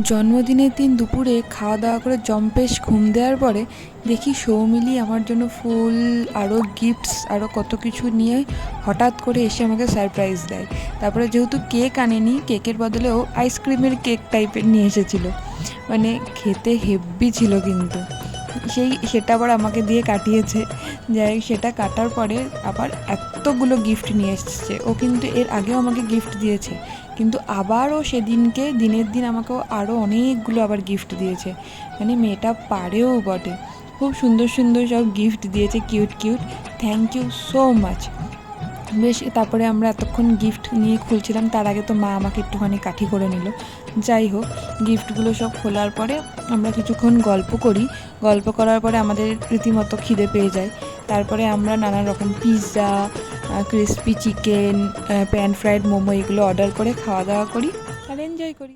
জন্মদিনের দিন দুপুরে খাওয়া দাওয়া করে জম্পেশ ঘুম দেওয়ার পরে দেখি সৌমিলি আমার জন্য ফুল আরও গিফটস আরও কত কিছু নিয়ে হঠাৎ করে এসে আমাকে সারপ্রাইজ দেয়। তারপরে যেহেতু কেক আনেনি, কেকের বদলে ও আইসক্রিমের কেক টাইপের নিয়ে এসেছিলো। মানে খেতে হেব্বি ছিল, কিন্তু সেটা আবার আমাকে দিয়ে কাটিয়েছে। যাই হোক, সেটা কাটার পরে আবার এতগুলো গিফট নিয়ে এসেছে। ও কিন্তু এর আগেও আমাকে গিফট দিয়েছে, কিন্তু আবারও সেদিনকে দিনের দিন আমাকেও আরও অনেকগুলো আবার গিফট দিয়েছে। মানে মেয়েটা পারেও বটে, খুব সুন্দর সুন্দর সব গিফট দিয়েছে, cute cute. Thank you so much. বেশ, তারপরে আমরা এতক্ষণ গিফট নিয়ে খুলছিলাম, তার আগে তো মা আমাকে একটুখানি কাঠি করে নিল। যাই হোক, গিফটগুলো সব খোলার পরে আমরা কিছুক্ষণ গল্প করি। গল্প করার পরে আমাদের রীতিমতো খিদে পেয়ে যায়। তারপরে আমরা নানা রকম pizza, crispy chicken, pan fried momo এগুলো অর্ডার করে খাওয়া দাওয়া করি আর এনজয় করি।